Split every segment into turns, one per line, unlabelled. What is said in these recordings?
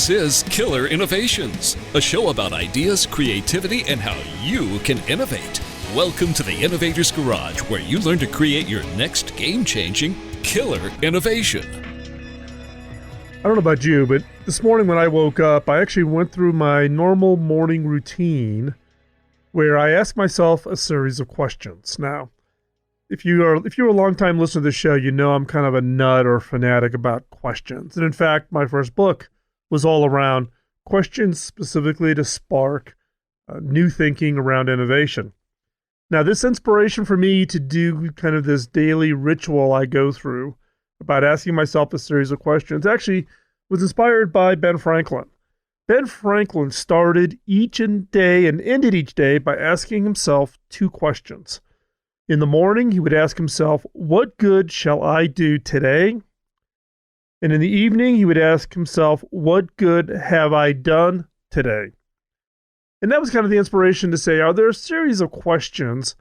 This is Killer Innovations, a show about ideas, creativity, and how you can innovate. Welcome to the Innovator's Garage, where you learn to create your next game-changing killer innovation.
I don't know about you, but this morning when I woke up, I actually went through my normal morning routine where I asked myself a series of questions. Now, if you're a long-time listener to the show, you know I'm kind of a nut or fanatic about questions. And in fact, my first book was all around questions specifically to spark new thinking around innovation. Now, this inspiration for me to do kind of this daily ritual I go through about asking myself a series of questions actually was inspired by Ben Franklin. Ben Franklin started each day and ended each day by asking himself two questions. In the morning, he would ask himself, what good shall I do today? And in the evening, he would ask himself, what good have I done today? And that was kind of the inspiration to say, are there a series of questions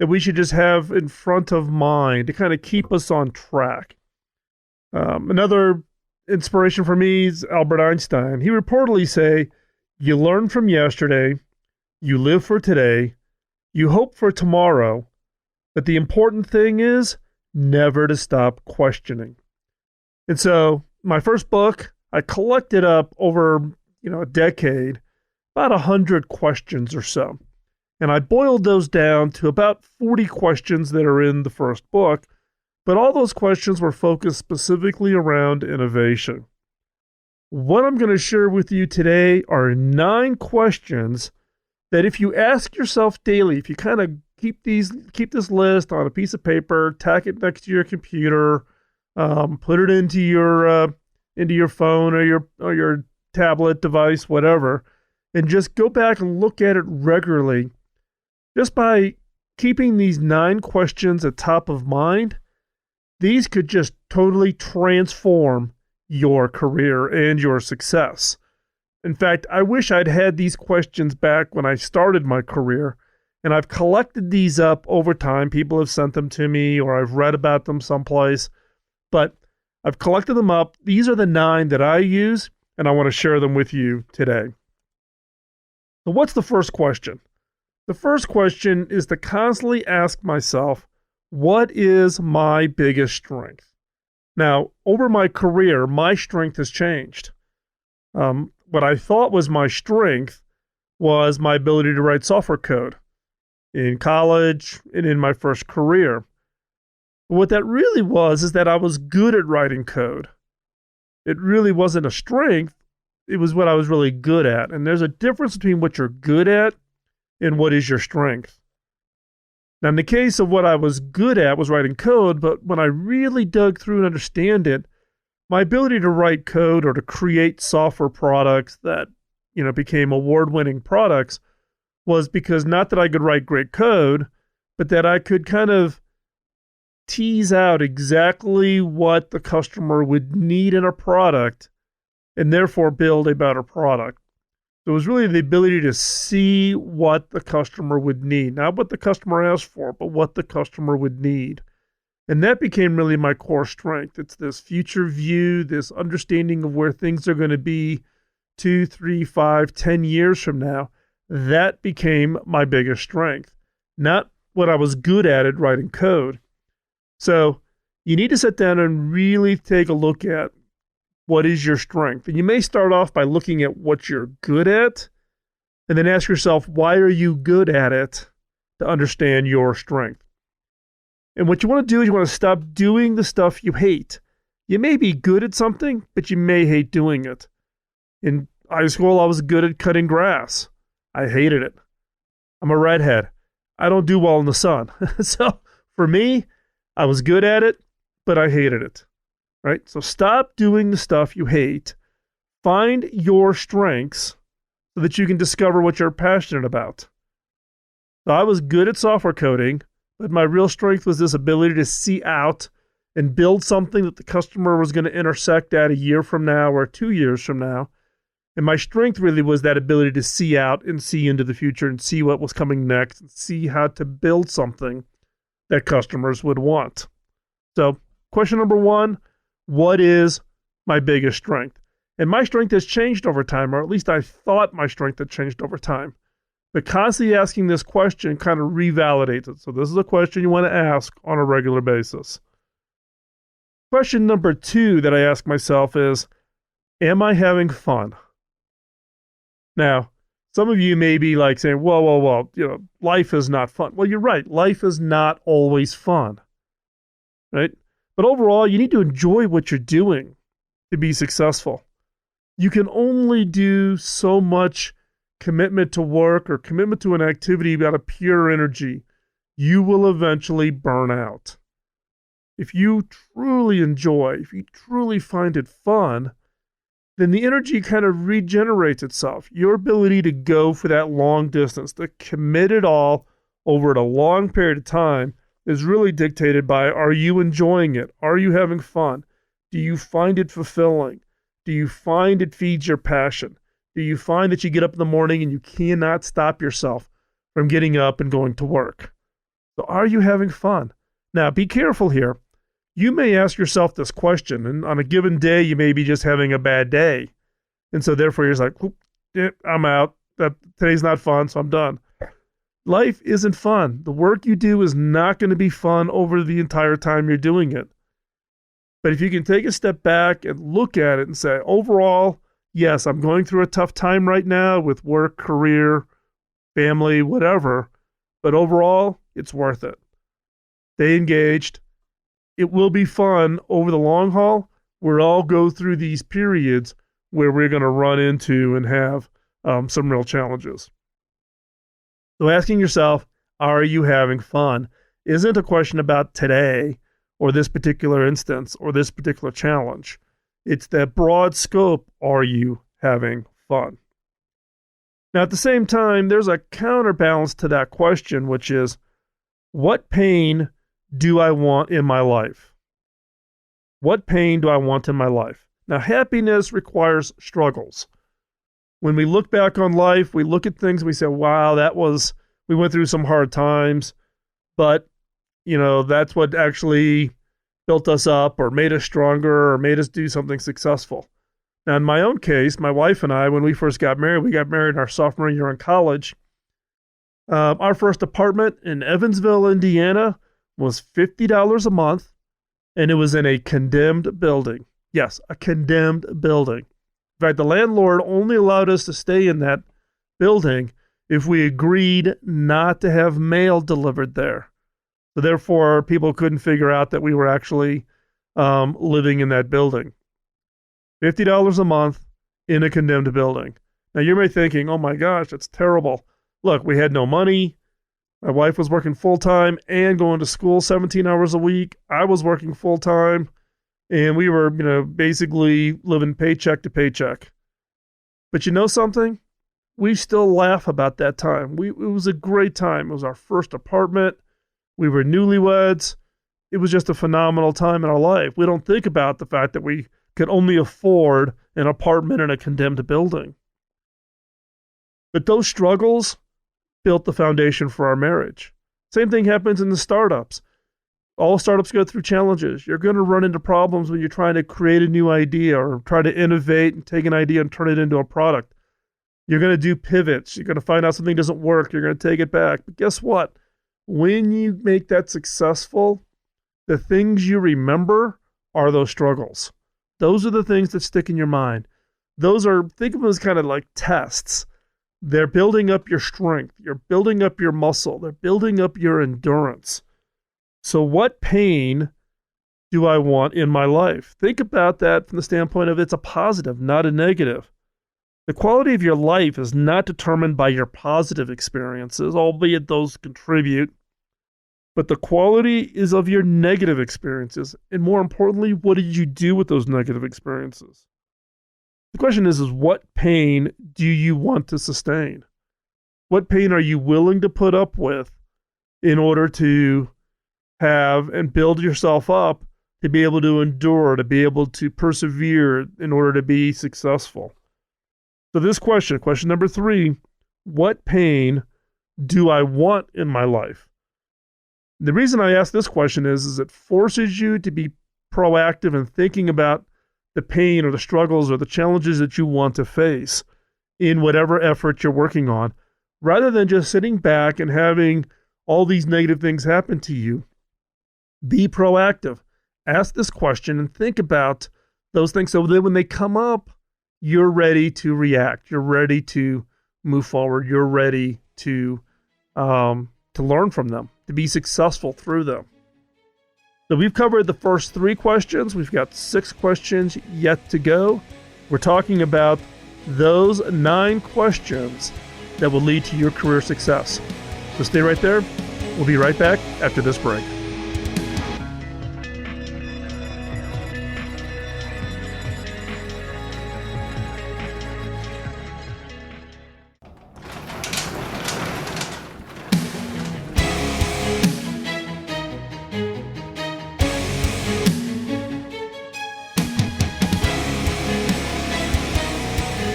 that we should just have in front of mind to kind of keep us on track? Another inspiration for me is Albert Einstein. He reportedly say, you learn from yesterday, you live for today, you hope for tomorrow, but the important thing is never to stop questioning. And so my first book, I collected up over, a decade, about 100 questions or so. And I boiled those down to about 40 questions that are in the first book, but all those questions were focused specifically around innovation. What I'm going to share with you today are 9 questions that if you ask yourself daily, if you kind of keep this list on a piece of paper, tack it next to your computer, put it into your phone or your tablet device, whatever, and just go back and look at it regularly. Just by keeping these 9 questions at top of mind, these could just totally transform your career and your success. In fact, I wish I'd had these questions back when I started my career, and I've collected these up over time. People have sent them to me or I've read about them someplace. But I've collected them up. These are the 9 that I use, and I want to share them with you today. So what's the first question? The first question is to constantly ask myself, what is my biggest strength? Now, over my career, my strength has changed. What I thought was my strength was my ability to write software code in college and in my first career. What that really was is that I was good at writing code. It really wasn't a strength. It was what I was really good at. And there's a difference between what you're good at and what is your strength. Now, in the case of what I was good at was writing code, but when I really dug through and understand it, my ability to write code or to create software products that, became award-winning products was because not that I could write great code, but that I could kind of tease out exactly what the customer would need in a product and therefore build a better product. So it was really the ability to see what the customer would need, not what the customer asked for, but what the customer would need. And that became really my core strength. It's this future view, this understanding of where things are going to be 2, 3, 5, 10 years from now. That became my biggest strength, not what I was good at writing code. So you need to sit down and really take a look at what is your strength. And you may start off by looking at what you're good at and then ask yourself, why are you good at it, to understand your strength. And what you want to do is you want to stop doing the stuff you hate. You may be good at something, but you may hate doing it. In high school, I was good at cutting grass. I hated it. I'm a redhead. I don't do well in the sun. So for me, I was good at it, but I hated it, right? So stop doing the stuff you hate. Find your strengths so that you can discover what you're passionate about. So I was good at software coding, but my real strength was this ability to see out and build something that the customer was going to intersect at a year from now or 2 years from now. And my strength really was that ability to see out and see into the future and see what was coming next and see how to build something that customers would want. So question number 1, what is my biggest strength? And my strength has changed over time, or at least I thought my strength had changed over time. But constantly asking this question kind of revalidates it. So this is a question you want to ask on a regular basis. Question number 2 that I ask myself is, am I having fun? Now, some of you may be like saying, whoa, life is not fun. Well, you're right. Life is not always fun, right? But overall, you need to enjoy what you're doing to be successful. You can only do so much commitment to work or commitment to an activity out of pure energy. You will eventually burn out. If you truly enjoy, if you truly find it fun, then the energy kind of regenerates itself. Your ability to go for that long distance, to commit it all over a long period of time, is really dictated by, are you enjoying it? Are you having fun? Do you find it fulfilling? Do you find it feeds your passion? Do you find that you get up in the morning and you cannot stop yourself from getting up and going to work? So are you having fun? Now, be careful here. You may ask yourself this question, and on a given day, you may be just having a bad day. And so therefore, you're just like, I'm out. Today's not fun, so I'm done. Life isn't fun. The work you do is not going to be fun over the entire time you're doing it. But if you can take a step back and look at it and say, overall, yes, I'm going through a tough time right now with work, career, family, whatever. But overall, it's worth it. Stay engaged. It will be fun over the long haul. We'll all go through these periods where we're going to run into and have some real challenges. So asking yourself, are you having fun, isn't a question about today or this particular instance or this particular challenge. It's that broad scope, are you having fun? Now, at the same time, there's a counterbalance to that question, which is, what pain do I want in my life? What pain do I want in my life? Now, happiness requires struggles. When we look back on life, we look at things and we say, wow, we went through some hard times, but, that's what actually built us up or made us stronger or made us do something successful. Now, in my own case, my wife and I, when we first got married, we got married in our sophomore year in college. Our first apartment in Evansville, Indiana, was $50 a month, and it was in a condemned building. Yes, a condemned building. In fact, the landlord only allowed us to stay in that building if we agreed not to have mail delivered there. So therefore, people couldn't figure out that we were actually living in that building. $50 a month in a condemned building. Now, you may be thinking, oh my gosh, that's terrible. Look, we had no money. My wife was working full-time and going to school 17 hours a week. I was working full-time, and we were, basically living paycheck to paycheck. But you know something? We still laugh about that time. It was a great time. It was our first apartment. We were newlyweds. It was just a phenomenal time in our life. We don't think about the fact that we could only afford an apartment in a condemned building. But those struggles built the foundation for our marriage. Same thing happens in the startups. All startups go through challenges. You're going to run into problems when you're trying to create a new idea or try to innovate and take an idea and turn it into a product. You're going to do pivots. You're going to find out something doesn't work. You're going to take it back. But guess what? When you make that successful, the things you remember are those struggles. Those are the things that stick in your mind. Think of them as kind of like tests. They're building up your strength. You're building up your muscle. They're building up your endurance. So what pain do I want in my life? Think about that from the standpoint of it's a positive, not a negative. The quality of your life is not determined by your positive experiences, albeit those contribute, but the quality is of your negative experiences. And more importantly, what did you do with those negative experiences? The question is what pain do you want to sustain? What pain are you willing to put up with in order to have and build yourself up to be able to endure, to be able to persevere in order to be successful? So this question number 3, what pain do I want in my life? The reason I ask this question is it forces you to be proactive in thinking about the pain or the struggles or the challenges that you want to face in whatever effort you're working on, rather than just sitting back and having all these negative things happen to you. Be proactive. Ask this question and think about those things so that when they come up, you're ready to react. You're ready to move forward. You're ready to learn from them, to be successful through them. So we've covered the first 3 questions. We've got 6 questions yet to go. We're talking about those 9 questions that will lead to your career success. So stay right there. We'll be right back after this break.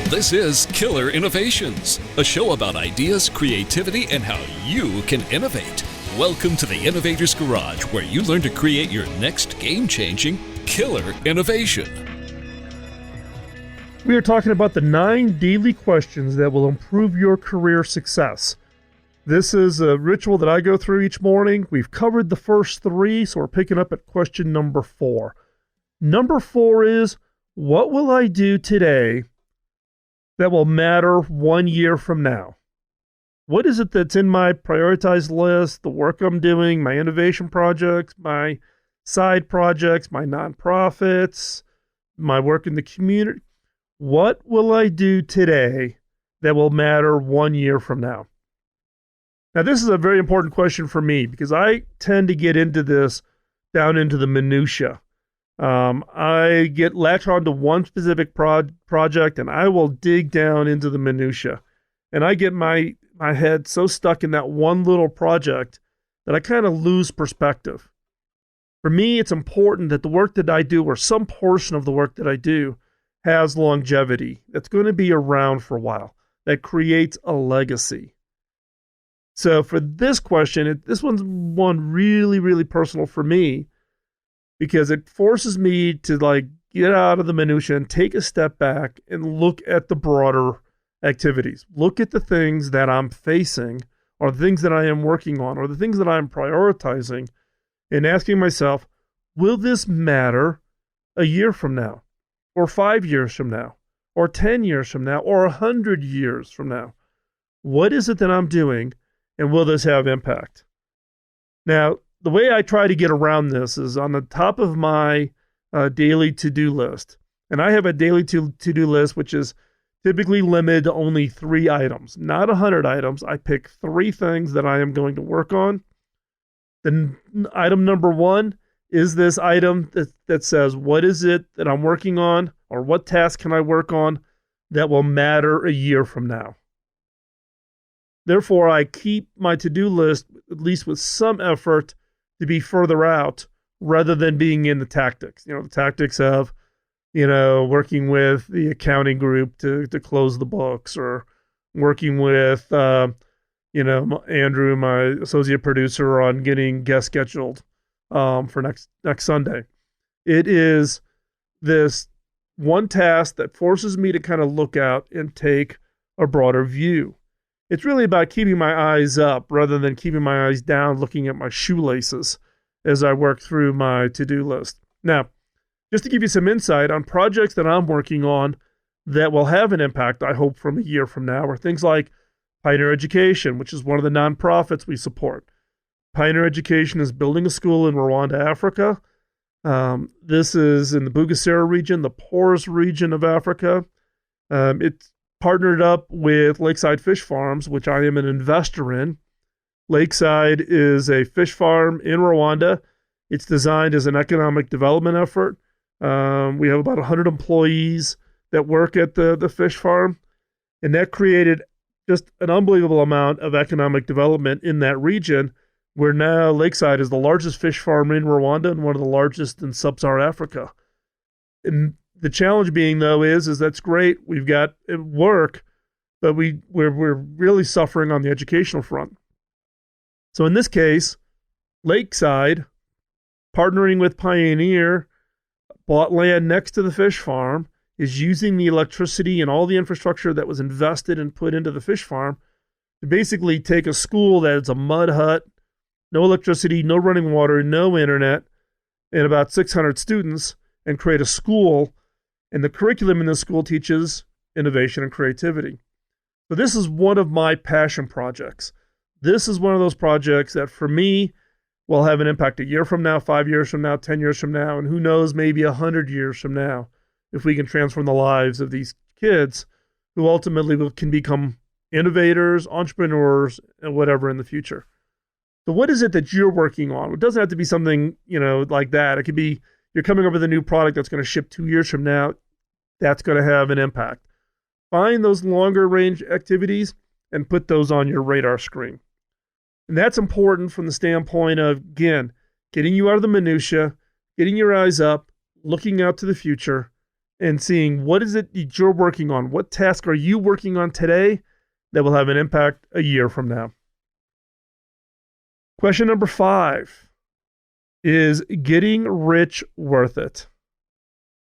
This is Killer Innovations, a show about ideas, creativity, and how you can innovate. Welcome to the Innovator's Garage, where you learn to create your next game-changing killer innovation.
We are talking about the 9 daily questions that will improve your career success. This is a ritual that I go through each morning. We've covered the first 3, so we're picking up at question number 4. Number 4 is, what will I do today that will matter 1 year from now? What is it that's in my prioritized list, the work I'm doing, my innovation projects, my side projects, my nonprofits, my work in the community? What will I do today that will matter 1 year from now? Now, this is a very important question for me because I tend to get into this down into the minutia. I get latched onto one specific project and I will dig down into the minutia. And I get my head so stuck in that one little project that I kind of lose perspective. For me, it's important that the work that I do, or some portion of the work that I do, has longevity. That's going to be around for a while. That creates a legacy. So for this question, this one's one really, really personal for me, because it forces me to get out of the minutia and take a step back and look at the broader activities. Look at the things that I'm facing, or the things that I am working on, or the things that I'm prioritizing, and asking myself, will this matter a year from now, or 5 years from now, or 10 years from now, or 100 years from now? What is it that I'm doing, and will this have impact? Now, the way I try to get around this is on the top of my daily to-do list. And I have a daily to-do list, which is typically limited to only 3 items, not 100 items. I pick 3 things that I am going to work on. Then item number 1 is this item that says, what is it that I'm working on, or what task can I work on that will matter a year from now? Therefore, I keep my to-do list, at least with some effort, to be further out rather than being in the tactics. The tactics of, working with the accounting group to close the books, or working with, Andrew, my associate producer, on getting guests scheduled for next Sunday. It is this one task that forces me to kind of look out and take a broader view. It's really about keeping my eyes up rather than keeping my eyes down, looking at my shoelaces as I work through my to-do list. Now, just to give you some insight on projects that I'm working on that will have an impact, I hope, from a year from now, are things like Pioneer Education, which is one of the nonprofits we support. Pioneer Education is building a school in Rwanda, Africa. This is in the Bugesera region, the poorest region of Africa. It's partnered up with Lakeside Fish Farms, which I am an investor in. Lakeside is a fish farm in Rwanda. It's designed as an economic development effort. We have about 100 employees that work at the fish farm, and that created just an unbelievable amount of economic development in that region, where now Lakeside is the largest fish farm in Rwanda and one of the largest in sub-Saharan Africa. And the challenge being, though, is that's great. We've got work, but we're really suffering on the educational front. So in this case, Lakeside, partnering with Pioneer, bought land next to the fish farm, is using the electricity and all the infrastructure that was invested and put into the fish farm to basically take a school that's a mud hut, no electricity, no running water, no internet, and about 600 students, and create a school. And the curriculum in this school teaches innovation and creativity. So this is one of my passion projects. This is one of those projects that for me will have an impact a year from now, 5 years from now, 10 years from now, and who knows, maybe 100 years from now, if we can transform the lives of these kids who ultimately can become innovators, entrepreneurs, and whatever in the future. So what is it that you're working on? It doesn't have to be something, like that. It could be you're coming up with a new product that's going to ship 2 years from now. That's going to have an impact. Find those longer range activities and put those on your radar screen. And that's important from the standpoint of, again, getting you out of the minutia, getting your eyes up, looking out to the future, and seeing what is it that you're working on? What task are you working on today that will have an impact a year from now? Question number 5, is getting rich worth it?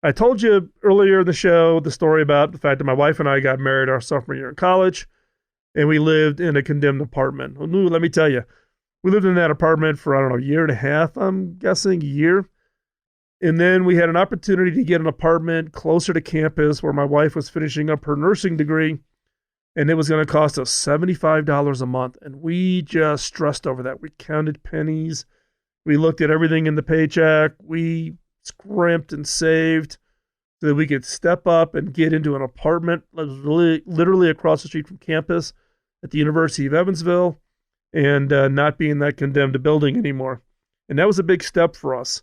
I told you earlier in the show the story about the fact that my wife and I got married our sophomore year in college, and we lived in a condemned apartment. Well, let me tell you, we lived in that apartment for, a year and a half, I'm guessing, a year. And then we had an opportunity to get an apartment closer to campus where my wife was finishing up her nursing degree, and it was going to cost us $75 a month. And we just stressed over that. We counted pennies. We looked at everything in the paycheck. We scrimped and saved so that we could step up and get into an apartment that was literally across the street from campus at the University of Evansville, and not be in that condemned building anymore. And that was a big step for us.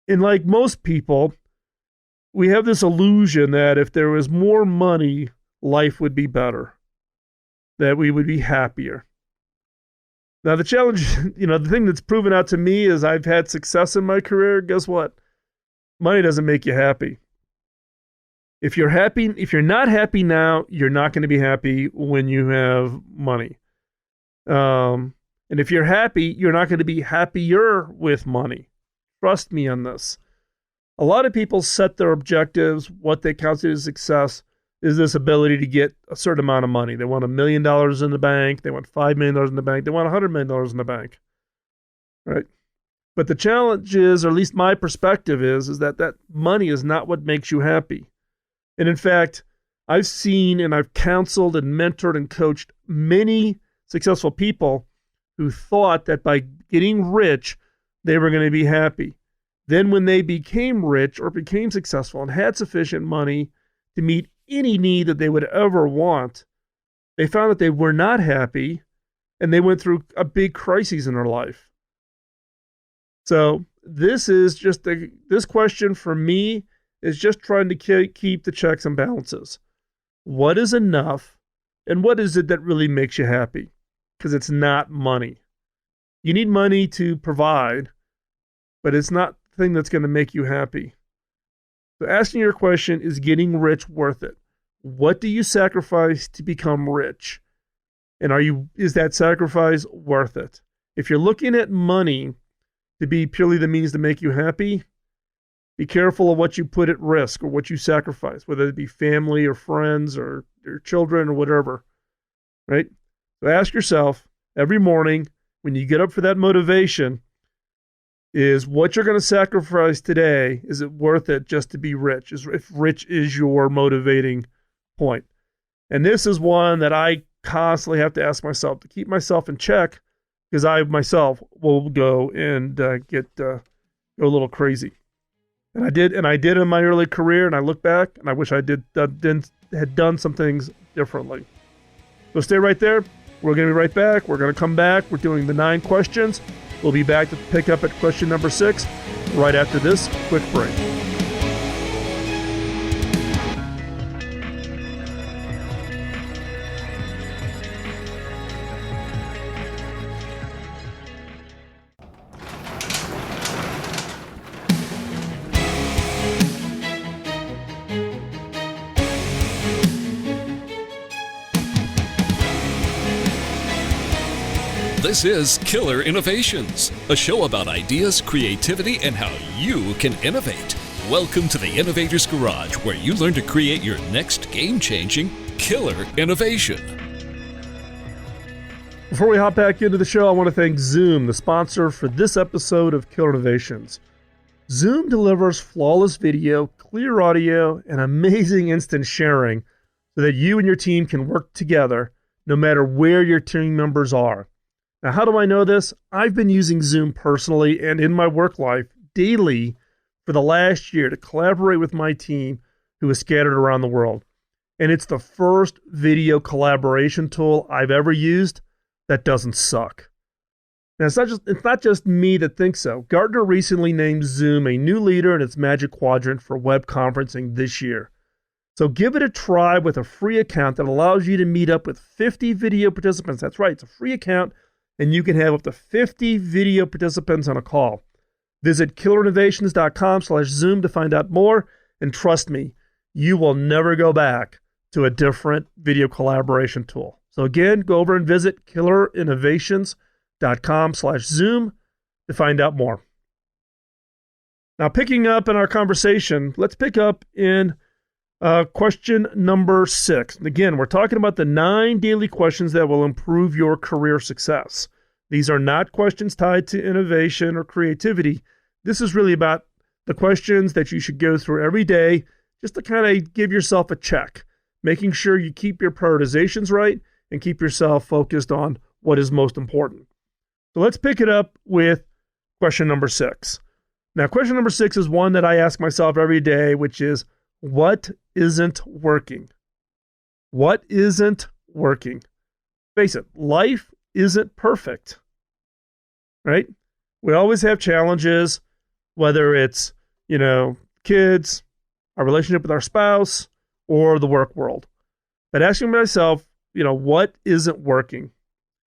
And like most people, we have this illusion that if there was more money, life would be better, that we would be happier. Now, the challenge, the thing that's proven out to me is I've had success in my career. Guess what? Money doesn't make you happy. If you're not happy now, you're not going to be happy when you have money. And if you're happy, you're not going to be happier with money. Trust me on this. A lot of people set their objectives, what they consider success is this ability to get a certain amount of money. They want $1 million in the bank. They want $5 million in the bank. They want $100 million in the bank. Right? But the challenge is, or at least my perspective is that money is not what makes you happy. And in fact, I've seen and I've counseled and mentored and coached many successful people who thought that by getting rich, they were going to be happy. Then when they became rich or became successful and had sufficient money to meet any need that they would ever want, they found that they were not happy, and they went through a big crisis in their life. So this question for me is just trying to keep the checks and balances. What is enough, and what is it that really makes you happy? Because it's not money. You need money to provide, but it's not the thing that's going to make you happy. So asking your question, is getting rich worth it? What do you sacrifice to become rich? And is that sacrifice worth it? If you're looking at money to be purely the means to make you happy, be careful of what you put at risk or what you sacrifice, whether it be family or friends or your children or whatever, right? So ask yourself every morning when you get up for that motivation, is what you're going to sacrifice today, is it worth it just to be rich? If rich is your motivating point. And this is one that I constantly have to ask myself to keep myself in check, because I myself will go and go a little crazy. And I did in my early career, and I look back and I wish I had done some things differently. So stay right there. We're going to be right back. We're going to come back. We're doing the 9 questions. We'll be back to pick up at question number 6 right after this quick break.
This is Killer Innovations, a show about ideas, creativity, and how you can innovate. Welcome to the Innovator's Garage, where you learn to create your next game-changing killer innovation.
Before we hop back into the show, I want to thank Zoom, the sponsor for this episode of Killer Innovations. Zoom delivers flawless video, clear audio, and amazing instant sharing so that you and your team can work together no matter where your team members are. Now, how do I know this? I've been using Zoom personally and in my work life daily for the last year to collaborate with my team who is scattered around the world. And it's the first video collaboration tool I've ever used that doesn't suck. Now, it's not just me that thinks so. Gartner recently named Zoom a new leader in its Magic Quadrant for web conferencing this year. So give it a try with a free account that allows you to meet up with 50 video participants. That's right, it's a free account, and you can have up to 50 video participants on a call. Visit killerinnovations.com/Zoom to find out more, and trust me, you will never go back to a different video collaboration tool. So again, go over and visit killerinnovations.com/Zoom to find out more. Now, picking up in our conversation, let's pick up in question number 6. Again, we're talking about the 9 daily questions that will improve your career success. These are not questions tied to innovation or creativity. This is really about the questions that you should go through every day just to kind of give yourself a check, making sure you keep your prioritizations right and keep yourself focused on what is most important. So let's pick it up with question number 6. Now, question number 6 is one that I ask myself every day, which is, what isn't working? What isn't working? Face it, life isn't perfect, right? We always have challenges, whether it's, kids, our relationship with our spouse, or the work world. But asking myself, what isn't working?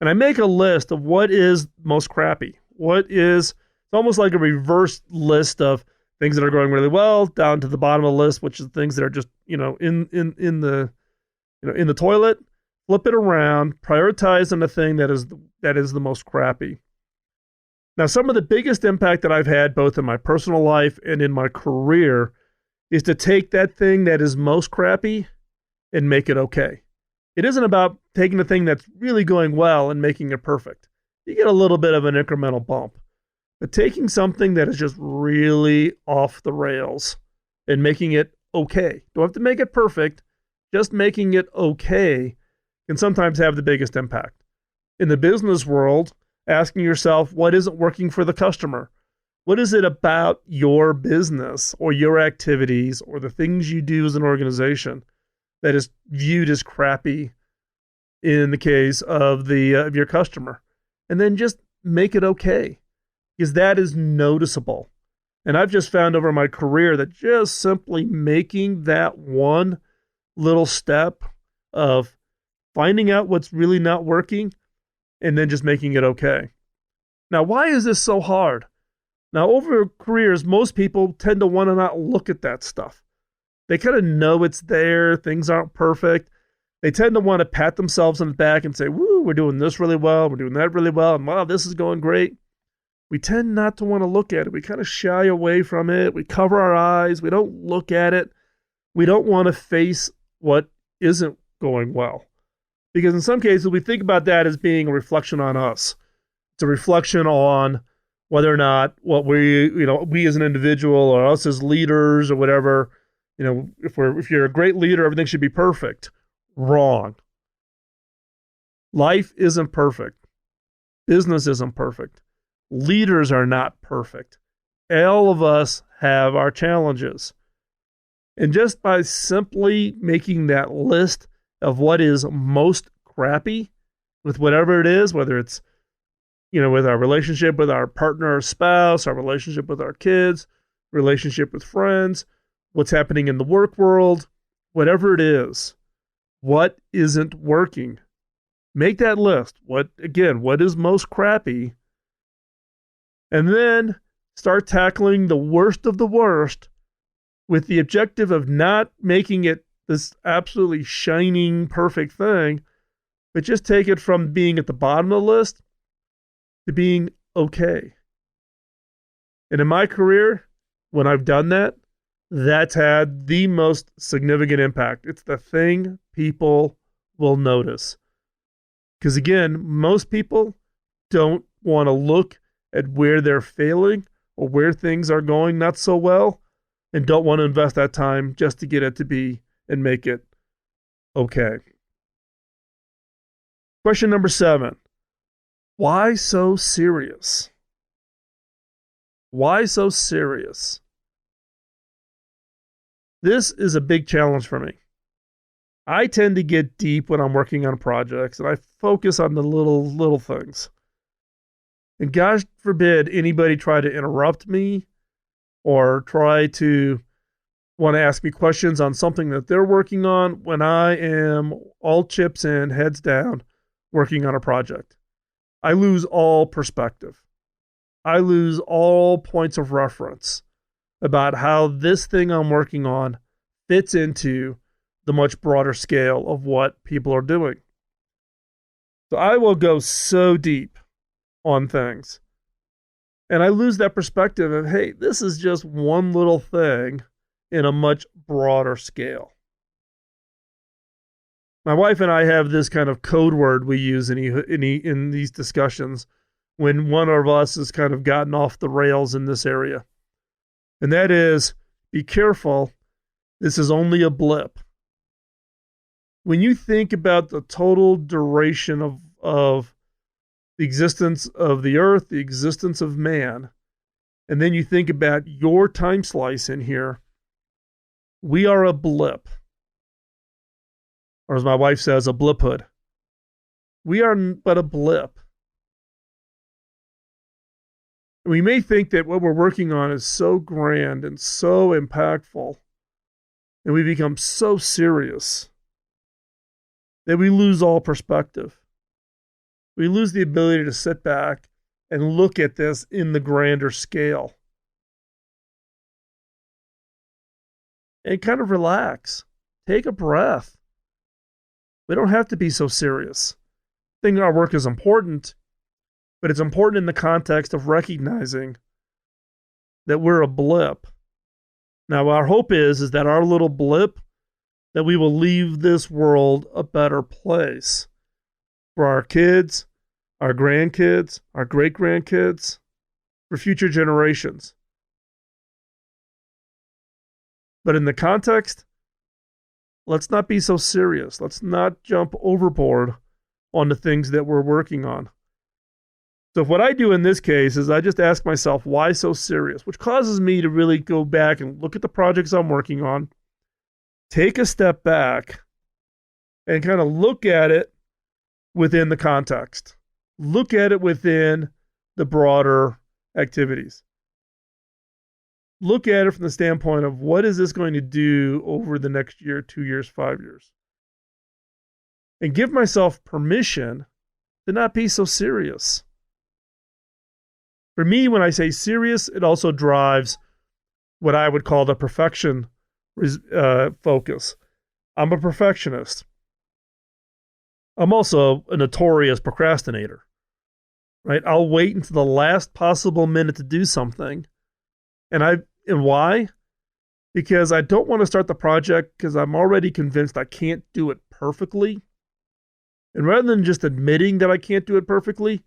And I make a list of what is most crappy. It's almost like a reverse list of things that are going really well down to the bottom of the list, which is things that are just, in the toilet. Flip it around, prioritize on the thing that is the most crappy. Now, some of the biggest impact that I've had both in my personal life and in my career is to take that thing that is most crappy and make it okay. It isn't about taking the thing that's really going well and making it perfect. You get a little bit of an incremental bump. But taking something that is just really off the rails and making it okay. Don't have to make it perfect. Just making it okay can sometimes have the biggest impact. In the business world, asking yourself what isn't working for the customer. What is it about your business or your activities or the things you do as an organization that is viewed as crappy in the case of your customer? And then just make it okay, because that is noticeable. And I've just found over my career that just simply making that one little step of finding out what's really not working and then just making it okay. Now, why is this so hard? Now, over careers, most people tend to want to not look at that stuff. They kind of know it's there. Things aren't perfect. They tend to want to pat themselves on the back and say, woo, we're doing this really well. We're doing that really well. And wow, this is going great. We tend not to want to look at it. We kind of shy away from it. We cover our eyes. We don't look at it. We don't want to face what isn't going well. Because in some cases, we think about that as being a reflection on us. It's a reflection on whether or not what we as an individual or us as leaders or whatever, if you're a great leader, everything should be perfect. Wrong. Life isn't perfect. Business isn't perfect. Leaders are not perfect. All of us have our challenges. And just by simply making that list of what is most crappy with whatever it is, whether it's, with our relationship with our partner or spouse, our relationship with our kids, relationship with friends, what's happening in the work world, whatever it is, what isn't working? Make that list. What is most crappy? And then start tackling the worst of the worst with the objective of not making it this absolutely shining, perfect thing, but just take it from being at the bottom of the list to being okay. And in my career, when I've done that, that's had the most significant impact. It's the thing people will notice. Because again, most people don't want to look at where they're failing or where things are going not so well and don't want to invest that time just to get it to be and make it okay. Question number 7. Why so serious? Why so serious? This is a big challenge for me. I tend to get deep when I'm working on projects, and I focus on the little things. And God forbid anybody try to interrupt me or try to want to ask me questions on something that they're working on when I am all chips in, heads down, working on a project. I lose all perspective. I lose all points of reference about how this thing I'm working on fits into the much broader scale of what people are doing. So I will go so deep on things. And I lose that perspective of, hey, this is just one little thing in a much broader scale. My wife and I have this kind of code word we use in these discussions when one of us has kind of gotten off the rails in this area. And that is, be careful, this is only a blip. When you think about the total duration of the existence of the earth, the existence of man, and then you think about your time slice in here, we are a blip. Or as my wife says, a bliphood. We are but a blip. We may think that what we're working on is so grand and so impactful, and we become so serious that we lose all perspective. We lose the ability to sit back and look at this in the grander scale and kind of relax. Take a breath. We don't have to be so serious. I think our work is important, but it's important in the context of recognizing that we're a blip. Now, our hope is that our little blip, that we will leave this world a better place for our kids, our grandkids, our great-grandkids, for future generations. But in the context, let's not be so serious. Let's not jump overboard on the things that we're working on. So what I do in this case is I just ask myself, why so serious? Which causes me to really go back and look at the projects I'm working on, take a step back, and kind of look at it within the context. Look at it within the broader activities. Look at it from the standpoint of what is this going to do over the next year, 2 years, 5 years? And give myself permission to not be so serious. For me, when I say serious, it also drives what I would call the perfection focus. I'm a perfectionist. I'm also a notorious procrastinator, right? I'll wait until the last possible minute to do something. And why? Because I don't want to start the project because I'm already convinced I can't do it perfectly. And rather than just admitting that I can't do it perfectly,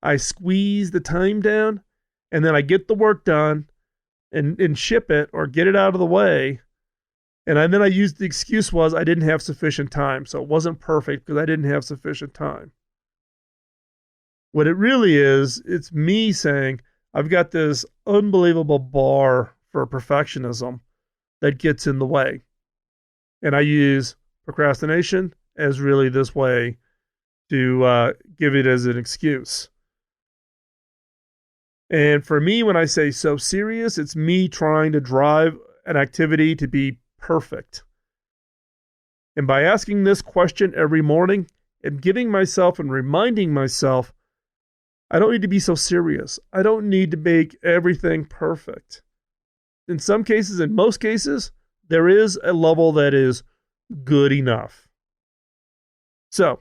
I squeeze the time down and then I get the work done and ship it or get it out of the way. And then I used the excuse was I didn't have sufficient time. So it wasn't perfect because I didn't have sufficient time. What it really is, it's me saying, I've got this unbelievable bar for perfectionism that gets in the way. And I use procrastination as really this way to give it as an excuse. And for me, when I say so serious, it's me trying to drive an activity to be perfect. And by asking this question every morning and giving myself and reminding myself, I don't need to be so serious. I don't need to make everything perfect. In some cases, in most cases, there is a level that is good enough. So,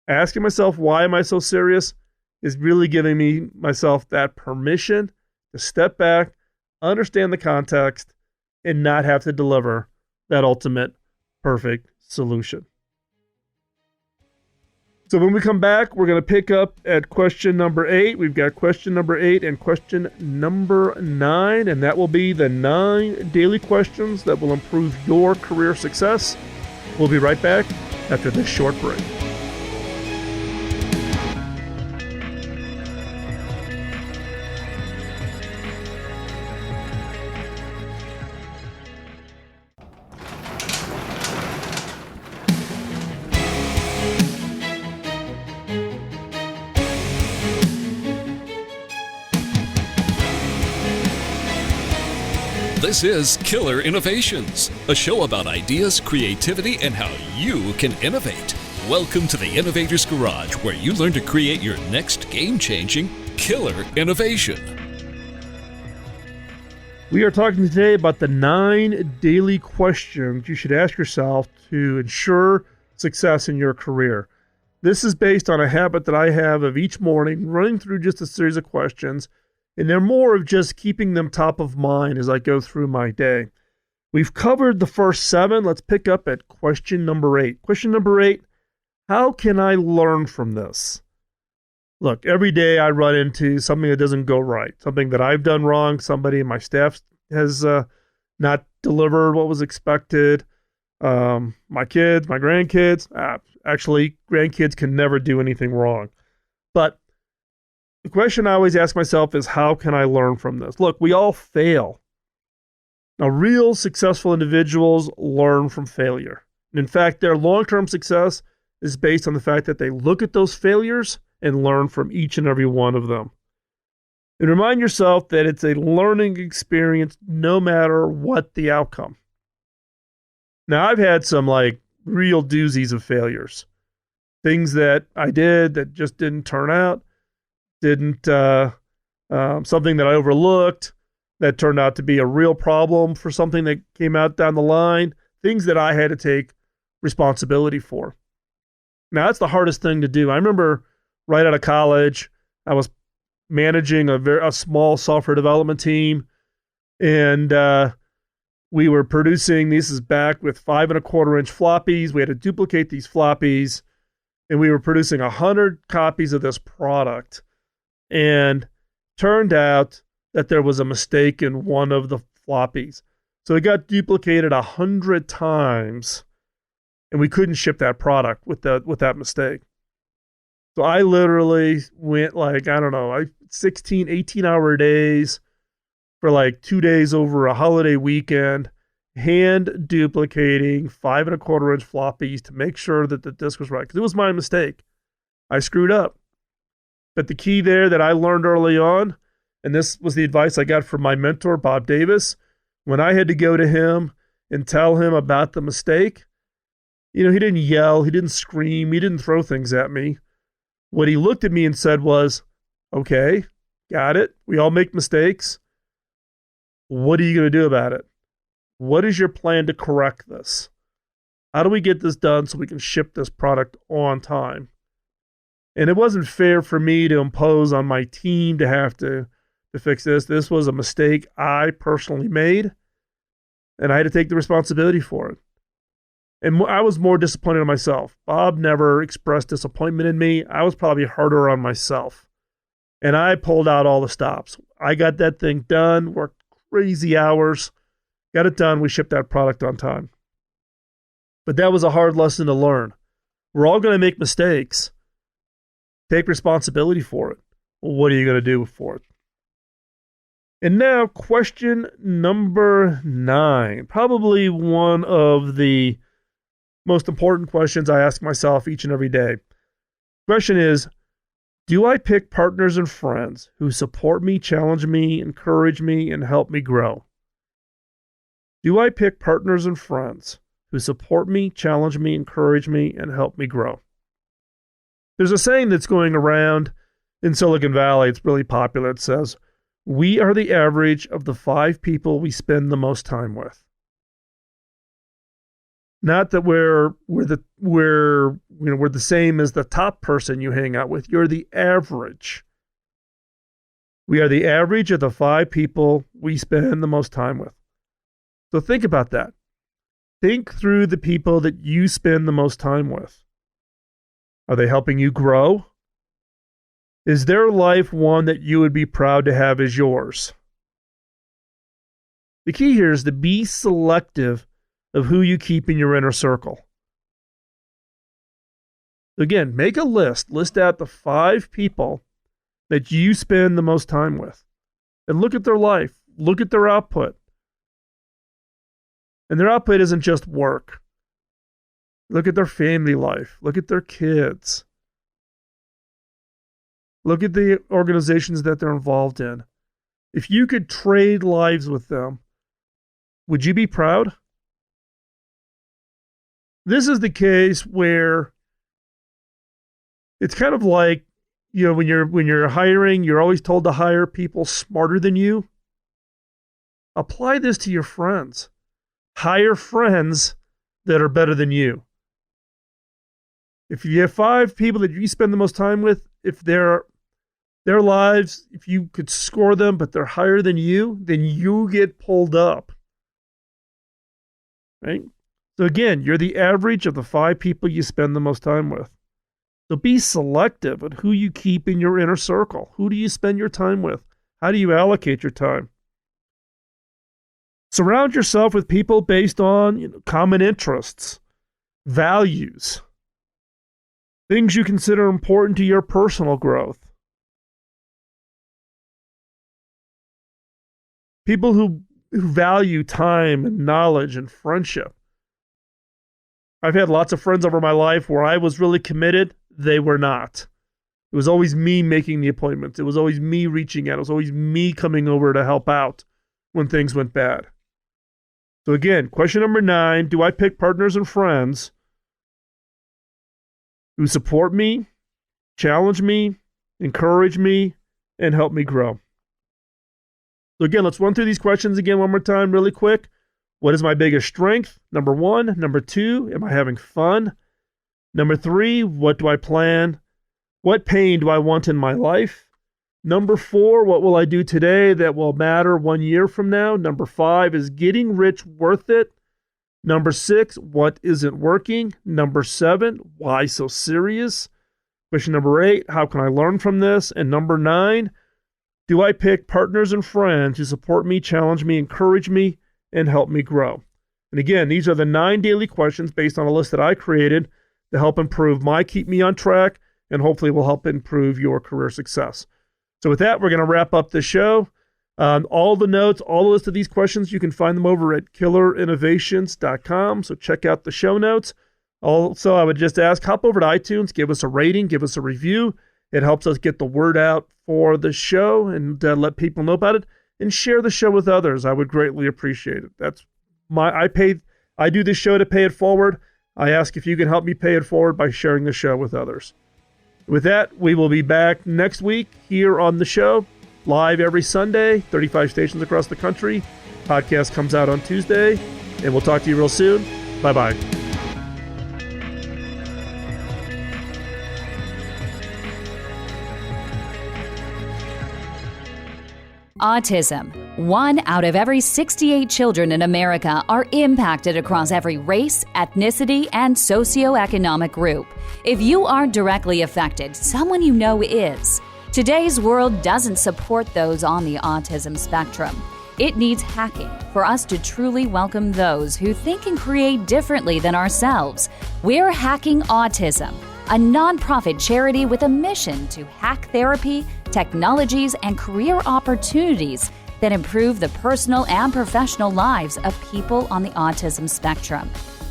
asking myself, why am I so serious? is really giving myself that permission to step back, understand the context, and not have to deliver that ultimate perfect solution. So when we come back, we're going to pick up at question number 8. We've got question number 8 and question number 9, and that will be the 9 daily questions that will improve your career success. We'll be right back after this short break.
This is Killer Innovations, a show about ideas, creativity, and how you can innovate. Welcome to the Innovator's Garage, where you learn to create your next game-changing killer innovation.
We are talking today about the 9 daily questions you should ask yourself to ensure success in your career. This is based on a habit that I have of each morning running through just a series of questions, and they're more of just keeping them top of mind as I go through my day. We've covered the first 7. Let's pick up at question number 8. Question number 8, how can I learn from this? Look, every day I run into something that doesn't go right, something that I've done wrong, somebody in my staff has not delivered what was expected. My kids, my grandkids, actually, grandkids can never do anything wrong. But the question I always ask myself is, how can I learn from this? Look, we all fail. Now, real successful individuals learn from failure. And in fact, their long-term success is based on the fact that they look at those failures and learn from each and every one of them. And remind yourself that it's a learning experience no matter what the outcome. Now, I've had some real doozies of failures. Things that I did that just didn't turn out. Something that I overlooked that turned out to be a real problem for something that came out down the line, things that I had to take responsibility for. Now, that's the hardest thing to do. I remember right out of college, I was managing a small software development team, and we were producing, this is back with 5.25-inch floppies. We had to duplicate these floppies, and we were producing 100 copies of this product. And turned out that there was a mistake in one of the floppies. So it got duplicated 100 times, and we couldn't ship that product with that mistake. So I literally went 16, 18-hour days for 2 days over a holiday weekend, hand duplicating 5.25-inch floppies to make sure that the disk was right. Because it was my mistake. I screwed up. But the key there that I learned early on, and this was the advice I got from my mentor, Bob Davis, when I had to go to him and tell him about the mistake, he didn't yell, he didn't scream, he didn't throw things at me. What he looked at me and said was, okay, got it. We all make mistakes. What are you going to do about it? What is your plan to correct this? How do we get this done so we can ship this product on time? And it wasn't fair for me to impose on my team to have to fix this. This was a mistake I personally made, and I had to take the responsibility for it. And I was more disappointed in myself. Bob never expressed disappointment in me. I was probably harder on myself. And I pulled out all the stops. I got that thing done, worked crazy hours, got it done. We shipped that product on time. But that was a hard lesson to learn. We're all going to make mistakes. Take responsibility for it. Well, what are you going to do for it? And now, question number 9. Probably one of the most important questions I ask myself each and every day. Question is, do I pick partners and friends who support me, challenge me, encourage me, and help me grow? Do I pick partners and friends who support me, challenge me, encourage me, and help me grow? There's a saying that's going around in Silicon Valley. It's really popular. It says, we are the average of the 5 people we spend the most time with. Not that we're the same as the top person you hang out with. You're the average. We are the average of the 5 people we spend the most time with. So think about that. Think through the people that you spend the most time with. Are they helping you grow? Is their life one that you would be proud to have as yours? The key here is to be selective of who you keep in your inner circle. Again, make a list. List out the 5 people that you spend the most time with. And look at their life. Look at their output. And their output isn't just work. Look at their family life. Look at their kids. Look at the organizations that they're involved in. If you could trade lives with them, would you be proud? This is the case where it's kind of like, when you're hiring, you're always told to hire people smarter than you. Apply this to your friends. Hire friends that are better than you. If you have 5 people that you spend the most time with, if their lives, if you could score them, but they're higher than you, then you get pulled up. Right? So again, you're the average of the 5 people you spend the most time with. So be selective at who you keep in your inner circle. Who do you spend your time with? How do you allocate your time? Surround yourself with people based on common interests, values, things you consider important to your personal growth. People who value time and knowledge and friendship. I've had lots of friends over my life where I was really committed. They were not. It was always me making the appointments. It was always me reaching out. It was always me coming over to help out when things went bad. So again, question number 9, do I pick partners and friends who support me, challenge me, encourage me, and help me grow? So again, let's run through these questions again one more time really quick. What is my biggest strength? Number 1. Number 2, am I having fun? Number 3, what do I plan? What pain do I want in my life? Number 4, what will I do today that will matter 1 year from now? Number 5, is getting rich worth it? Number 6, what isn't working? Number 7, why so serious? Question number 8, how can I learn from this? And number 9, do I pick partners and friends who support me, challenge me, encourage me, and help me grow? And again, these are the 9 daily questions based on a list that I created to help keep me on track, and hopefully will help improve your career success. So with that, we're going to wrap up the show. All the notes, all the list of these questions, you can find them over at killerinnovations.com. So check out the show notes. Also, I would just ask, hop over to iTunes, give us a rating, give us a review. It helps us get the word out for the show and let people know about it, and share the show with others. I would greatly appreciate it. I do this show to pay it forward. I ask if you can help me pay it forward by sharing the show with others. With that, we will be back next week here on the show, live every Sunday, 35 stations across the country. Podcast comes out on Tuesday, and we'll talk to you real soon. Bye-bye.
Autism. 1 out of every 68 children in America are impacted across every race, ethnicity, and socioeconomic group. If you aren't directly affected, someone you know is. Today's world doesn't support those on the autism spectrum. It needs hacking for us to truly welcome those who think and create differently than ourselves. We're Hacking Autism, a nonprofit charity with a mission to hack therapy, technologies, and career opportunities that improve the personal and professional lives of people on the autism spectrum.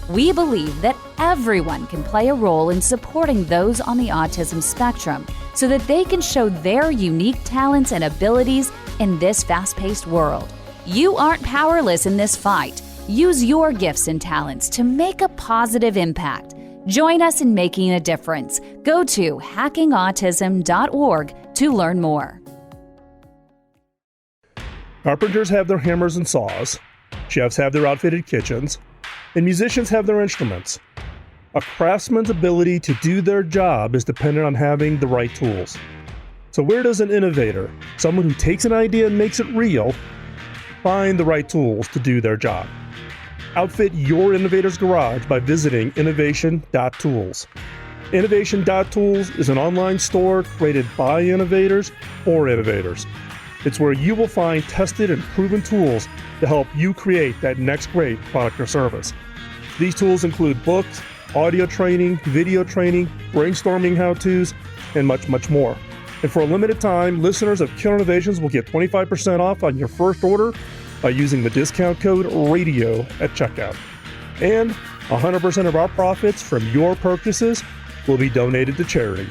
We believe that everyone can play a role in supporting those on the autism spectrum so that they can show their unique talents and abilities in this fast-paced world. You aren't powerless in this fight. Use your gifts and talents to make a positive impact. Join us in making a difference. Go to hackingautism.org to learn more.
Carpenters have their hammers and saws. Chefs have their outfitted kitchens. and musicians have their instruments. A craftsman's ability to do their job is dependent on having the right tools. So where does an innovator, someone who takes an idea and makes it real, find the right tools to do their job? Outfit your innovator's garage by visiting innovation.tools. Innovation.tools is an online store created by innovators for innovators. It's where you will find tested and proven tools to help you create that next great product or service. These tools include books, audio training, video training, brainstorming how-tos, and much, much more. And for a limited time, listeners of Killer Innovations will get 25% off on your first order by using the discount code RADIO at checkout. And 100% of our profits from your purchases will be donated to charity.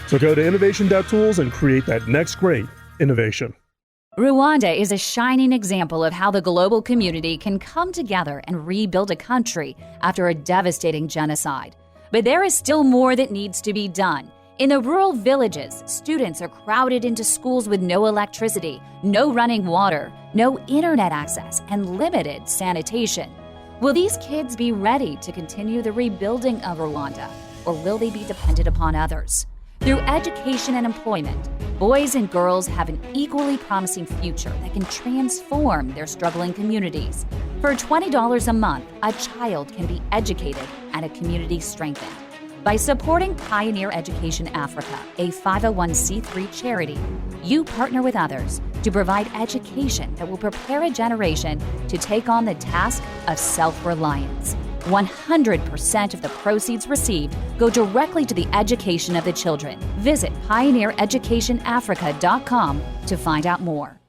So go to innovation.tools and create that next great innovation.
Rwanda is a shining example of how the global community can come together and rebuild a country after a devastating genocide. But there is still more that needs to be done. In the rural villages, students are crowded into schools with no electricity, no running water, no internet access, and limited sanitation. Will these kids be ready to continue the rebuilding of Rwanda, or will they be dependent upon others? Through education and employment, boys and girls have an equally promising future that can transform their struggling communities. For $20 a month, a child can be educated and a community strengthened. By supporting Pioneer Education Africa, a 501c3 charity, you partner with others to provide education that will prepare a generation to take on the task of self-reliance. 100% of the proceeds received go directly to the education of the children. Visit pioneereducationafrica.com to find out more.